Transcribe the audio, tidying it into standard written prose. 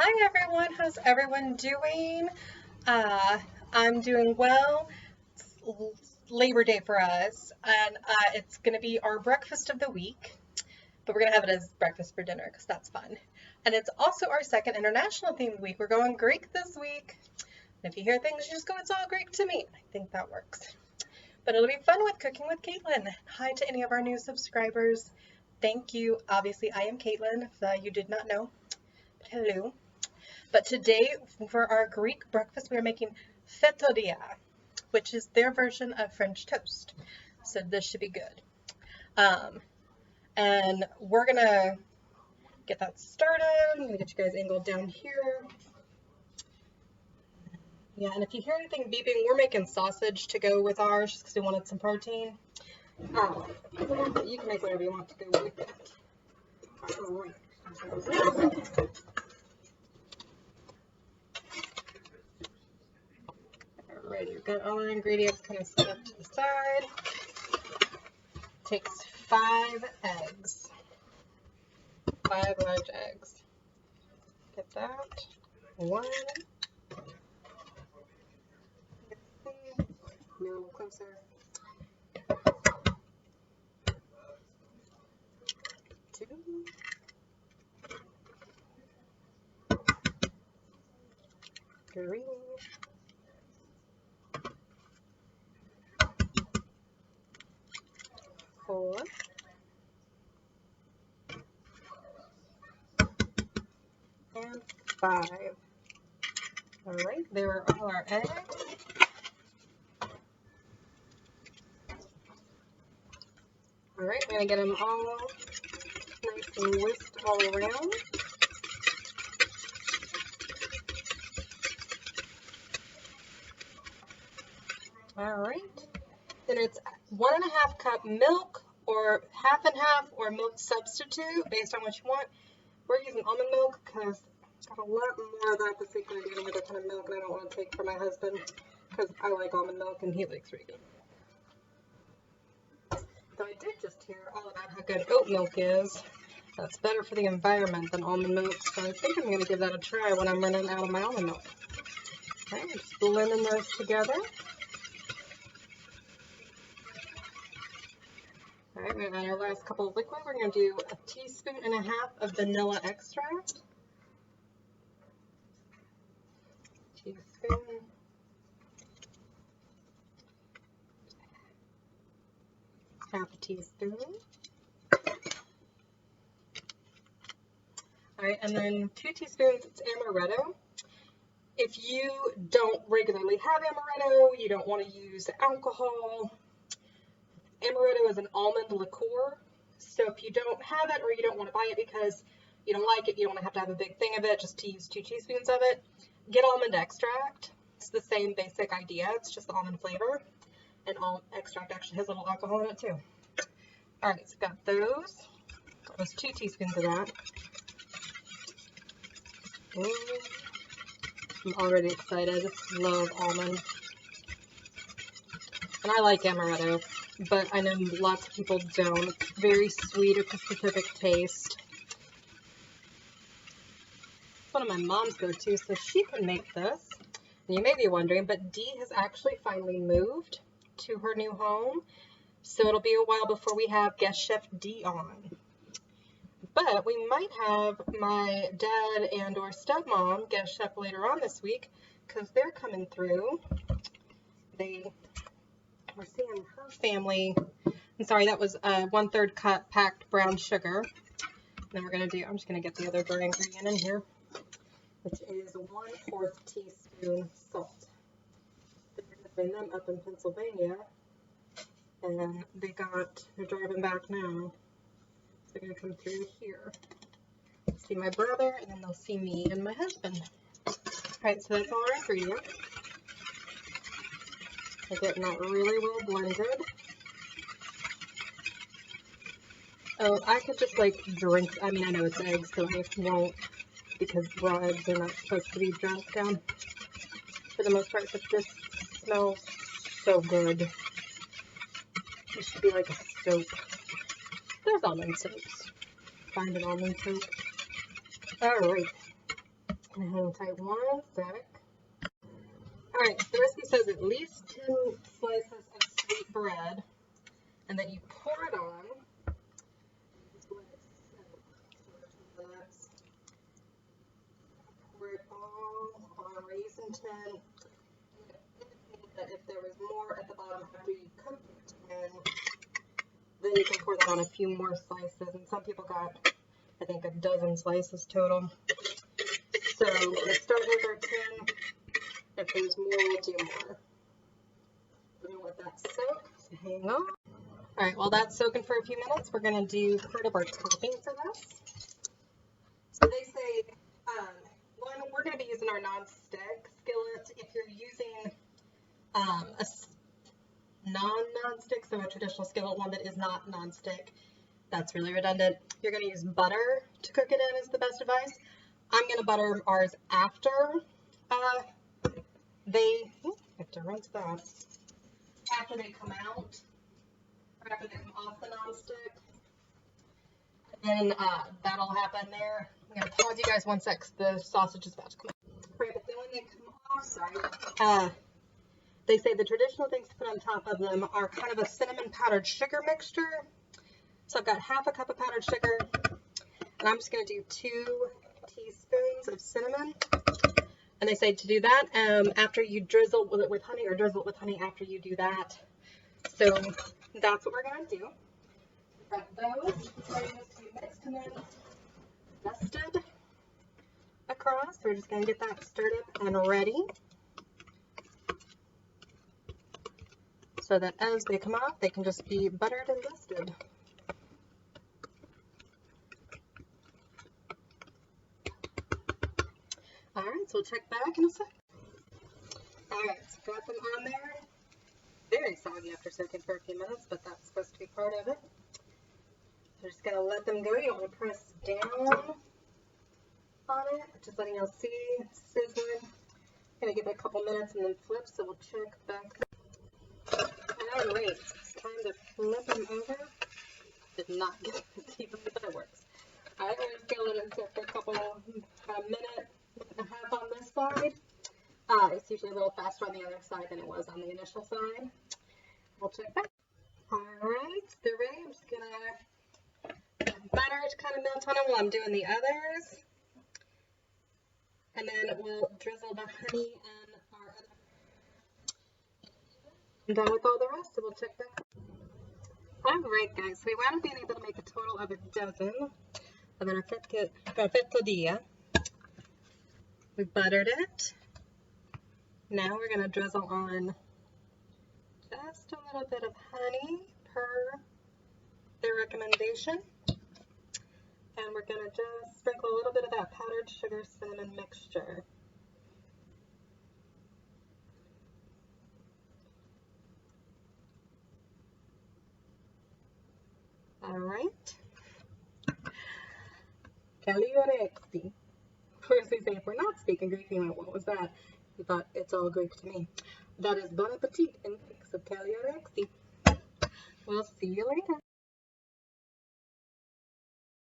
Hi everyone, how's everyone doing? Uh, I'm doing well. It's Labor Day for us, and it's going to be our breakfast of the week, but we're going to have it as breakfast for dinner because that's fun. And it's also our second international themed week. We're going Greek this week. And if you hear things, you just go, it's all Greek to me. I think that works. But it'll be fun with Cooking with Kaitlin. Hi to any of our new subscribers. Thank you. Obviously, I am Kaitlin, if you did not know. But hello. But today, for our Greek breakfast, we are making Fetoydia, which is their version of French toast. So this should be good. Um, and we're gonna get that started. I'm gonna get you guys angled down here. Yeah, and if you hear anything beeping, we're making sausage to go with ours just because we wanted some protein. But you can make whatever you want to go with it. Alright, we've got all our ingredients kind of set up to the side. Takes 5 eggs. 5 large eggs. Get that. 1. A little closer. 2. 3. 4. And 5. Alright, there are all our eggs. Alright, we're going to get them all nice and whisked all around. Alright, then it's 1.5 cup milk or half and half or milk substitute based on what you want. We're using almond milk because it's got a lot more of that this week than I do any other kind of milk, and I don't want to take for my husband because I like almond milk and he likes regular. So I did just hear all about how good oat milk is. That's better for the environment than almond milk, so I think I'm going to give that a try when I'm running out of my almond milk. Okay, I'm just blending those together. Alright, we're going to add our last couple of liquid. We're going to do 1.5 teaspoons of vanilla extract. Teaspoon. Half a teaspoon. Alright, and then 2 teaspoons, it's Amaretto. If you don't regularly have Amaretto, you don't want to use alcohol, Amaretto is an almond liqueur, so if you don't have it or you don't want to buy it because you don't like it, you don't have to have a big thing of it, just to use 2 teaspoons of it, get almond extract. It's the same basic idea, it's just the almond flavor, and almond extract actually has a little alcohol in it too. Alright, so got those. Got those 2 teaspoons of that. I'm already excited. Love almond. And I like Amaretto, but I know lots of people don't. It's very sweet, it's a specific taste. It's one of my mom's go-to, so she can make this. And you may be wondering, but Dee has actually finally moved to her new home, so it'll be a while before we have guest chef Dee on. But we might have my dad and or stepmom guest chef later on this week because they're coming through. We're seeing her family. I'm sorry, that was 1/3 cup packed brown sugar. And then we're going to do, I'm just going to get the other dry ingredient in here, which is 1/4 teaspoon salt. They're going to bring them up in Pennsylvania, and they're driving back now. They're going to come through here, see my brother, and then they'll see me and my husband. Alright, so that's all our ingredients. We're getting that really well blended. Oh, I could just like drink, I mean I know it's eggs, so I won't, because raw eggs are not supposed to be drunk down for the most part, but this smells so good. It should be like a soap. There's almond soaps. Find an almond soap. Alright. And hang tight one sec. Alright, the recipe says at least 2 slices of sweet bread, and that you pour it on. Pour it all on a raisin tin. That if there was more at the bottom after you cooked it, then you can pour that on a few more slices. And some people got, I think, a dozen slices total. So let's start with our tin. If there's more, we'll do more. We're going to let that soak, so hang on. Alright, while that's soaking for a few minutes, we're going to do part of our topping for this. So they say, one, we're going to be using our non-stick skillet. If you're using a non-stick, so a traditional skillet, one that is not non-stick, that's really redundant. You're going to use butter to cook it in is the best advice. I'm going to butter ours after I have to rinse that. After they come out, or after they come off the non-stick. And then that'll happen there. I'm going to pause you guys one sec, 'cause the sausage is about to come out. Right, but then when they come off, sorry, they say the traditional things to put on top of them are kind of a cinnamon powdered sugar mixture. So I've got half a cup of powdered sugar, and I'm just going to do 2 teaspoons of cinnamon. And they say to do that after you drizzle it with honey, or drizzle it with honey after you do that. So that's what we're going to do. We've got those ready to be mixed and then dusted across. We're just going to get that stirred up and ready, so that as they come off, they can just be buttered and dusted. Alright, so we'll check back in a sec. Alright, so got them on there. Very soggy after soaking for a few minutes, but that's supposed to be part of it. So just going to let them go. You don't want to press down on it, just letting y'all see, sizzling. Going to give it a couple minutes and then flip, so we'll check back. Alright, it's time to flip them over. Did not get the TV, but that works. Alright, we're just going to let it sit for a couple minute and a half on this side. It's usually a little faster on the other side than it was on the initial side. We'll check back. Alright, they're ready. I'm just going to butter it to kind of melt on them while I'm doing the others. And then we'll drizzle the honey and our other. I'm done with all the rest, so we'll check back. Alright guys, so we wound up being able to make a total of a dozen of our Fetoydia. We buttered it. Now we're going to drizzle on just a little bit of honey per their recommendation. And we're going to just sprinkle a little bit of that powdered sugar cinnamon mixture. Alright. Kaitlin. Of course, they say if we're not speaking Greek, you went, what was that? You thought it's all Greek to me. That is bon appetit in Greek, so Kaitlin. We'll see you later.